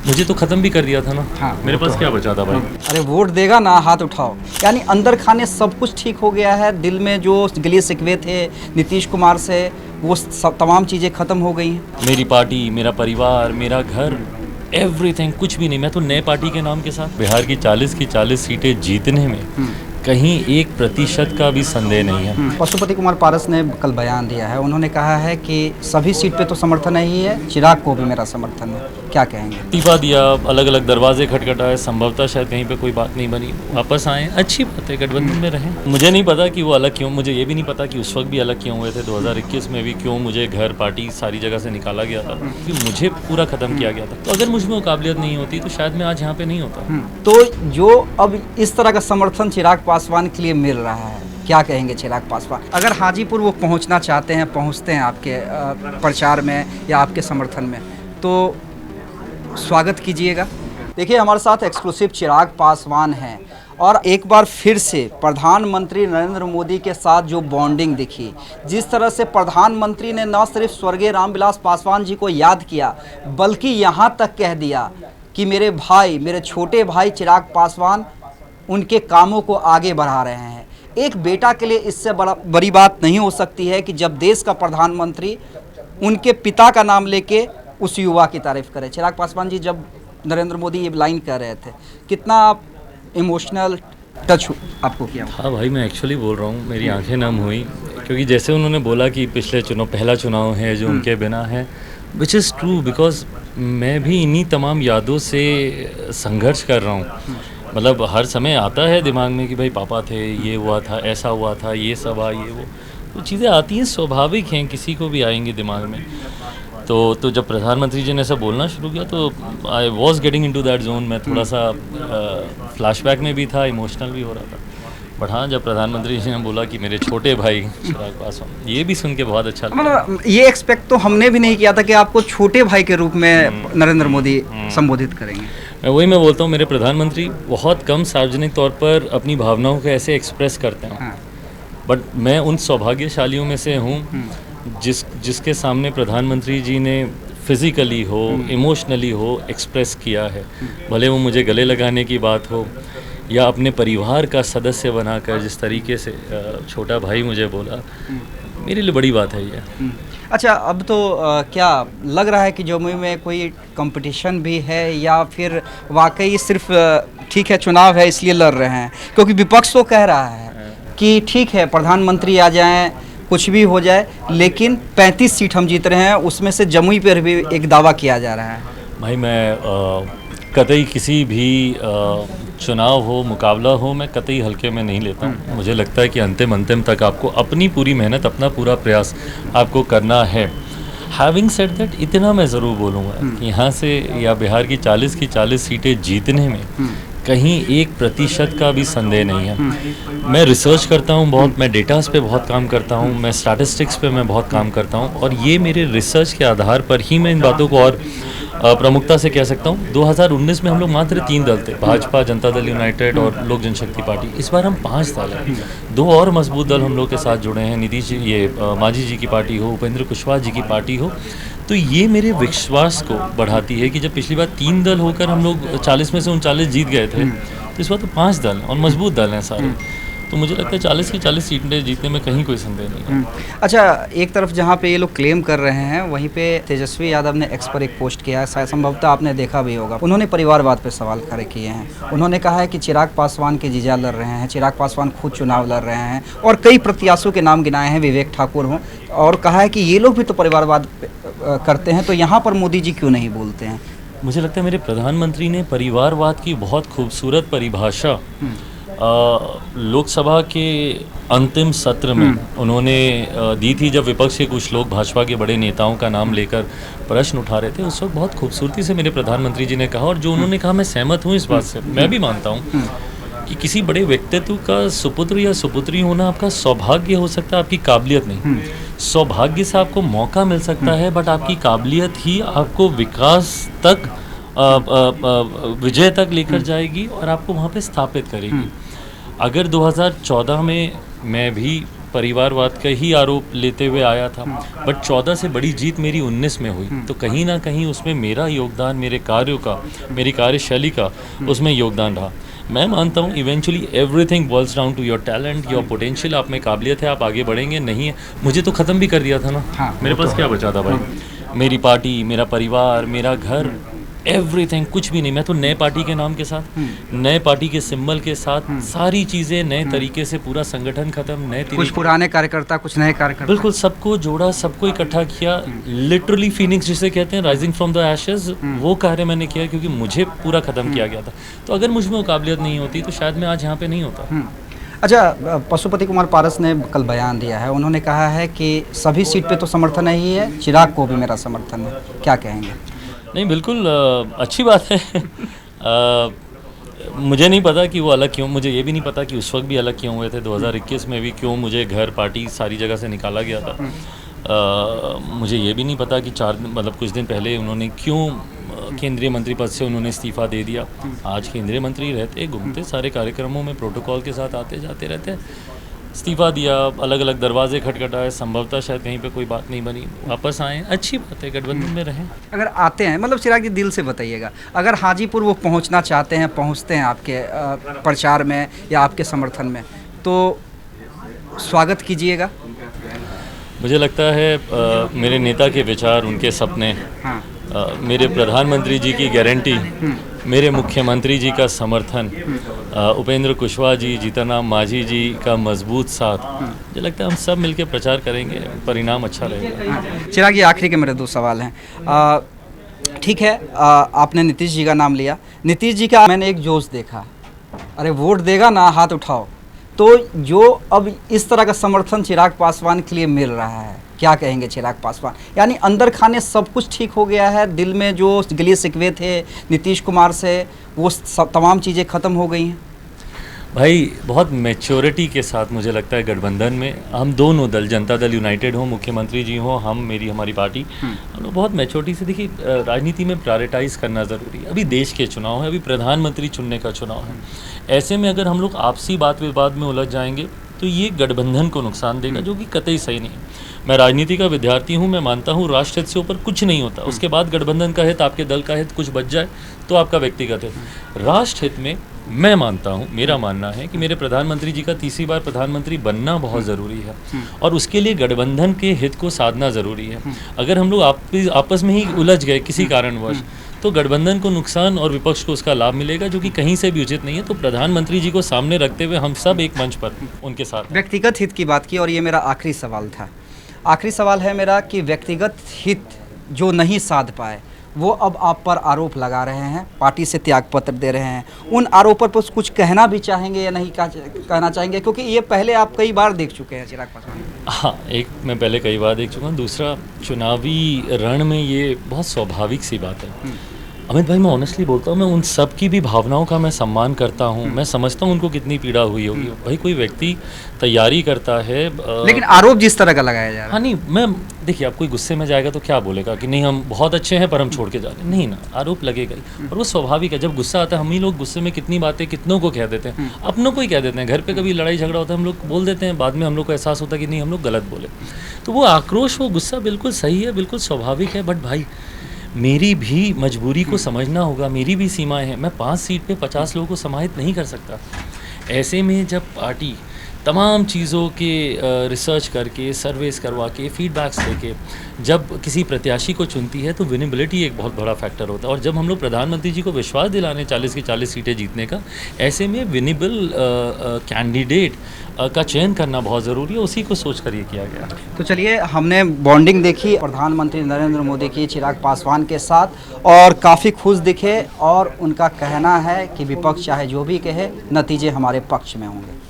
मुझे तो ख़त्म भी कर दिया था ना। हाँ, मेरे पास क्या बचा था भाई। अरे वोट देगा ना, हाथ उठाओ। यानी अंदर खाने सब कुछ ठीक हो गया है, दिल में जो गिले शिकवे थे नीतीश कुमार से वो सब तमाम चीज़ें ख़त्म हो गई हैं। मेरी पार्टी, मेरा परिवार, मेरा घर, एवरीथिंग कुछ भी नहीं। मैं तो नए पार्टी के नाम के साथ बिहार की 40 की 40 सीटें जीतने में कहीं 1% का भी संदेह नहीं है। पशुपति कुमार पारस ने कल बयान दिया है, उन्होंने कहा है कि सभी सीट पे तो समर्थन ही है, चिराग को भी मेरा समर्थन है। क्या कहेंगे? इस्तीफा दिया, अलग अलग दरवाजे खटखटाए, संभवतः शायद कहीं पे कोई बात नहीं बनी, वापस आए, अच्छी बात है, गठबंधन में रहें। मुझे नहीं पता कि वो अलग क्यों, मुझे ये भी नहीं पता कि उस वक्त भी अलग क्यों हुए थे। 2021 में भी क्यों मुझे घर, पार्टी, सारी जगह से निकाला गया था, कि मुझे पूरा ख़त्म किया गया था। तो अगर मुझ में काबिलियत नहीं होती तो शायद मैं आज यहाँ पे नहीं होता। तो जो अब इस तरह का समर्थन चिराग पासवान के लिए मिल रहा है, क्या कहेंगे चिराग पासवान? अगर हाजीपुर वो पहुंचना चाहते हैं, पहुंचते हैं आपके प्रचार में या आपके समर्थन में, तो स्वागत कीजिएगा। देखिए हमारे साथ एक्सक्लूसिव चिराग पासवान हैं और एक बार फिर से प्रधानमंत्री नरेंद्र मोदी के साथ जो बॉन्डिंग दिखी, जिस तरह से प्रधानमंत्री ने न सिर्फ स्वर्गीय रामविलास पासवान जी को याद किया बल्कि यहाँ तक कह दिया कि मेरे भाई, मेरे छोटे भाई चिराग पासवान उनके कामों को आगे बढ़ा रहे हैं। एक बेटा के लिए इससे बड़ी बात नहीं हो सकती है कि जब देश का प्रधानमंत्री उनके पिता का नाम लेके उस युवा की तारीफ करे। चिराग पासवान जी, जब नरेंद्र मोदी ये लाइन कह रहे थे, कितना आप इमोशनल टच आपको किया? हाँ भाई, मैं एक्चुअली बोल रहा हूँ, मेरी आंखें नम हुई, क्योंकि जैसे उन्होंने बोला कि पिछले पहला चुनाव है जो उनके बिना है, विच इज़ ट्रू, बिकॉज मैं भी इन्हीं तमाम यादों से संघर्ष कर रहा हूँ। मतलब हर समय आता है दिमाग में कि भाई पापा थे, ये हुआ था, ऐसा हुआ था, ये सब ये वो, तो चीज़ें आती हैं, स्वाभाविक हैं, किसी को भी आएंगी दिमाग में। तो जब प्रधानमंत्री जी ने ऐसा बोलना शुरू किया तो I was getting into that zone. मैं थोड़ा सा फ्लैशबैक में भी था, इमोशनल भी हो रहा था। बट हाँ, जब प्रधानमंत्री जी ने बोला कि मेरे छोटे भाई चिराग पासवान, ये भी सुन के बहुत अच्छा लगा। मतलब ये एक्सपेक्ट तो हमने भी नहीं किया था कि आपको छोटे भाई के रूप में नरेंद्र मोदी संबोधित करेंगे। मैं बोलता हूँ, मेरे प्रधानमंत्री बहुत कम सार्वजनिक तौर पर अपनी भावनाओं को ऐसे एक्सप्रेस करते हैं, बट मैं उन सौभाग्यशालियों में से हूँ जिसके सामने प्रधानमंत्री जी ने फिज़िकली हो, इमोशनली हो, एक्सप्रेस किया है। भले वो मुझे गले लगाने की बात हो या अपने परिवार का सदस्य बनाकर जिस तरीके से छोटा भाई मुझे बोला, मेरे लिए बड़ी बात है ये। अच्छा, अब तो क्या लग रहा है कि जमुई में कोई कंपटीशन भी है या फिर वाकई सिर्फ ठीक है चुनाव है इसलिए लड़ रहे हैं? क्योंकि विपक्ष तो कह रहा है कि ठीक है प्रधानमंत्री आ जाएं, कुछ भी हो जाए, लेकिन 35 सीट हम जीत रहे हैं, उसमें से जमुई पर भी एक दावा किया जा रहा है। भाई मैं कतई किसी भी चुनाव हो, मुकाबला हो, मैं कतई हल्के में नहीं लेता हूँ। मुझे लगता है कि अंतिम तक आपको अपनी पूरी मेहनत, अपना पूरा प्रयास आपको करना है। हैविंग सेड दैट, इतना मैं ज़रूर बोलूँगा कि यहाँ से या बिहार की 40 की 40 सीटें जीतने में कहीं 1% का भी संदेह नहीं है। मैं रिसर्च करता हूँ बहुत, मैं डेटास पे बहुत काम करता हूँ, मैं स्टैटिस्टिक्स पे मैं बहुत काम करता हूँ, और ये मेरे रिसर्च के आधार पर ही मैं इन बातों को और प्रमुखता से कह सकता हूँ। 2019 में हम लोग मात्र 3 दल थे, भाजपा, जनता दल यूनाइटेड और लोक जनशक्ति पार्टी। इस बार हम 5 दल हैं, 2 और मजबूत दल हम लोग के साथ जुड़े हैं। नीतीश जी, मांझी जी की पार्टी हो, उपेंद्र कुशवाहा जी की पार्टी हो, तो ये मेरे विश्वास को बढ़ाती है कि जब पिछली बार 3 दल होकर हम लोग 40 में से 39 जीत गए थे, तो इस बार तो 5 दल और मजबूत दल हैं सारे। तो मुझे लगता है 40 की 40 सीटें जीतने में कहीं कोई संदेह नहीं है। अच्छा, एक तरफ जहाँ पे ये लोग क्लेम कर रहे हैं, वहीं पे तेजस्वी यादव ने एक्स पर एक पोस्ट किया है, शायद संभवतः आपने देखा भी होगा। उन्होंने परिवारवाद पे सवाल खड़े किए हैं। उन्होंने कहा है कि चिराग पासवान के जीजा लड़ रहे हैं, चिराग पासवान खुद चुनाव लड़ रहे हैं, और कई प्रत्याशियों के नाम गिनाए हैं, विवेक ठाकुर हों, और कहा है कि ये लोग भी तो परिवारवाद करते हैं, तो यहाँ पर मोदी जी क्यों नहीं बोलते हैं? मुझे लगता है मेरे प्रधानमंत्री ने परिवारवाद की बहुत खूबसूरत परिभाषा लोकसभा के अंतिम सत्र में उन्होंने दी थी, जब विपक्ष के कुछ लोग भाजपा के बड़े नेताओं का नाम लेकर प्रश्न उठा रहे थे। उस वक्त बहुत खूबसूरती से मेरे प्रधानमंत्री जी ने कहा, और जो उन्होंने कहा मैं सहमत हूँ इस बात से। मैं भी मानता हूँ कि किसी बड़े व्यक्तित्व का सुपुत्र या सुपुत्री होना आपका सौभाग्य हो सकता है, आपकी काबिलियत नहीं। सौभाग्य से आपको मौका मिल सकता है, बट आपकी काबिलियत ही आपको विकास तक, विजय तक लेकर जाएगी और आपको वहाँ पे स्थापित करेगी। अगर 2014 में मैं भी परिवारवाद का ही आरोप लेते हुए आया था, बट 14 से बड़ी जीत मेरी 19 में हुई, तो कहीं ना कहीं उसमें मेरा योगदान, मेरे कार्यों का, मेरी कार्यशैली का उसमें योगदान रहा। मैं मानता हूँ eventually everything boils down to your talent, your potential. आप में काबिलियत है, आप आगे बढ़ेंगे। नहीं है, मुझे तो ख़त्म भी कर दिया था ना। हाँ, मेरे पास क्या बचा था भाई? मेरी पार्टी, मेरा परिवार, मेरा घर, एवरीथिंग, कुछ भी नहीं। मैं तो नए पार्टी के नाम के साथ, नए पार्टी के सिंबल के साथ, सारी चीज़ें नए तरीके से, पूरा संगठन खत्म, नए कुछ पुराने कार्यकर्ता, कुछ नए कार्यकर्ता, बिल्कुल सबको जोड़ा, सबको इकट्ठा किया। लिटरली फीनिक्स जिसे कहते हैं, राइजिंग फ्रॉम द एशेज, वो कार्य मैंने किया क्योंकि मुझे पूरा ख़त्म किया गया था। तो अगर मुझ में वो काबिलियत नहीं होती तो शायद मैं आज यहाँ पे नहीं होता। अच्छा, पशुपति कुमार पारस ने कल बयान दिया है, उन्होंने कहा है कि सभी सीट पे तो समर्थन ही है, चिराग को भी मेरा समर्थन है, क्या कहेंगे? नहीं, बिल्कुल अच्छी बात है। मुझे नहीं पता कि वो अलग क्यों, मुझे ये भी नहीं पता कि उस वक्त भी अलग क्यों हुए थे, 2021 में भी क्यों मुझे घर, पार्टी, सारी जगह से निकाला गया था। मुझे ये भी नहीं पता कि कुछ दिन पहले उन्होंने क्यों केंद्रीय मंत्री पद से उन्होंने इस्तीफ़ा दे दिया। आज केंद्रीय मंत्री रहते, घूमते, सारे कार्यक्रमों में प्रोटोकॉल के साथ आते जाते रहते, इस्तीफ़ा दिया, अलग अलग दरवाजे खटखटाए, संभवतः शायद कहीं पे कोई बात नहीं बनी, वापस आए, अच्छी बात है, गठबंधन में रहें। अगर आते हैं, मतलब चिराग जी दिल से बताइएगा, अगर हाजीपुर वो पहुंचना चाहते हैं, पहुंचते हैं आपके प्रचार में या आपके समर्थन में, तो स्वागत कीजिएगा। मुझे लगता है मेरे नेता के विचार, उनके सपने, हाँ। मेरे प्रधानमंत्री जी की गारंटी, मेरे मुख्यमंत्री जी का समर्थन, उपेंद्र कुशवाहा जी, जीतनराम मांझी जी का मजबूत साथ, मुझे लगता है हम सब मिलकर प्रचार करेंगे, परिणाम अच्छा रहेगा। चिराग जी, आखिरी के मेरे 2 सवाल हैं। ठीक है, आपने नीतीश जी का नाम लिया, नीतीश जी का मैंने एक जोश देखा, अरे वोट देगा ना, हाथ उठाओ। तो जो अब इस तरह का समर्थन चिराग पासवान के लिए मिल रहा है, क्या कहेंगे चिराग पासवान? यानी अंदर खाने सब कुछ ठीक हो गया है, दिल में जो गिले शिकवे थे नीतीश कुमार से, वो तमाम चीज़ें ख़त्म हो गई हैं। भाई बहुत मैच्योरिटी के साथ मुझे लगता है गठबंधन में हम दोनों दल, जनता दल यूनाइटेड हो, मुख्यमंत्री जी हो, हमारी पार्टी, हम लोग बहुत मैच्योरिटी से, देखिए राजनीति में प्रायोरिटाइज करना ज़रूरी है। अभी देश के चुनाव है, अभी प्रधानमंत्री चुनने का चुनाव है। ऐसे में अगर हम लोग आपसी बात विवाद में उलझ जाएंगे तो ये गठबंधन को नुकसान देगा, जो कि कतई सही नहीं है। मैं राजनीति का विद्यार्थी हूँ, मैं मानता हूँ राष्ट्र हित से ऊपर कुछ नहीं होता। उसके बाद गठबंधन का हित, आपके दल का हित कुछ बच जाए तो आपका व्यक्तिगत हित। राष्ट्र हित में मैं मानता हूँ, मेरा मानना है कि मेरे प्रधानमंत्री जी का तीसरी बार प्रधानमंत्री बनना बहुत ज़रूरी है, और उसके लिए गठबंधन के हित को साधना ज़रूरी है। अगर हम लोग आपस में ही उलझ गए किसी कारणवश, तो गठबंधन को नुकसान और विपक्ष को उसका लाभ मिलेगा, जो कि कहीं से भी उचित नहीं है। तो प्रधानमंत्री जी को सामने रखते हुए हम सब एक मंच पर उनके साथ। व्यक्तिगत हित की बात की, और ये मेरा आखिरी सवाल था। आखिरी सवाल है मेरा कि व्यक्तिगत हित जो नहीं साध पाए, वो अब आप पर आरोप लगा रहे हैं, पार्टी से त्यागपत्र दे रहे हैं, उन आरोपों पर कुछ कहना भी चाहेंगे या नहीं कहना चाहेंगे? क्योंकि ये पहले आप कई बार देख चुके हैं चिराग पासवान। हाँ, एक मैं पहले कई बार देख चुका हूँ, दूसरा चुनावी रण में ये बहुत स्वाभाविक सी बात है। अमित भाई, मैं ऑनेस्टली बोलता हूँ, मैं उन सब की भी भावनाओं का मैं सम्मान करता हूँ। मैं समझता हूँ उनको कितनी पीड़ा हुई होगी। भाई कोई व्यक्ति तैयारी करता है, लेकिन आरोप जिस तरह का लगाया जा रहा है। हाँ नहीं, मैं देखिए, आप कोई गुस्से में जाएगा तो क्या बोलेगा कि नहीं हम बहुत अच्छे हैं पर हम छोड़ के जा रहे हैं? नहीं ना, आरोप लगेगा ही, और वो स्वाभाविक है। जब गुस्सा आता है, हम ही लोग गुस्से में कितनी बातें कितनों को कह देते हैं, अपनों को ही कह देते हैं। घर पे कभी लड़ाई झगड़ा होता है, हम लोग बोल देते हैं, बाद में हम लोग को एहसास होता है कि नहीं हम लोग गलत बोले। तो वो आक्रोश, वो गुस्सा बिल्कुल सही है, बिल्कुल स्वाभाविक है। बट भाई मेरी भी मजबूरी को समझना होगा, मेरी भी सीमाएं हैं। मैं 5 सीट पे 50 लोगों को समाहित नहीं कर सकता। ऐसे में जब पार्टी तमाम चीज़ों के रिसर्च करके, सर्वेस करवा के, फीडबैक्स लेके जब किसी प्रत्याशी को चुनती है, तो विनेबिलिटी एक बहुत बड़ा फैक्टर होता है। और जब हम लोग प्रधानमंत्री जी को विश्वास दिलाने 40 की 40 सीटें जीतने का, ऐसे में विनेबल कैंडिडेट का चयन करना बहुत ज़रूरी है। उसी को सोच कर ये किया गया। तो चलिए, हमने बॉन्डिंग देखी प्रधानमंत्री नरेंद्र मोदी की चिराग पासवान के साथ, और काफ़ी खुश दिखे, और उनका कहना है कि विपक्ष चाहे जो भी कहे, नतीजे हमारे पक्ष में होंगे।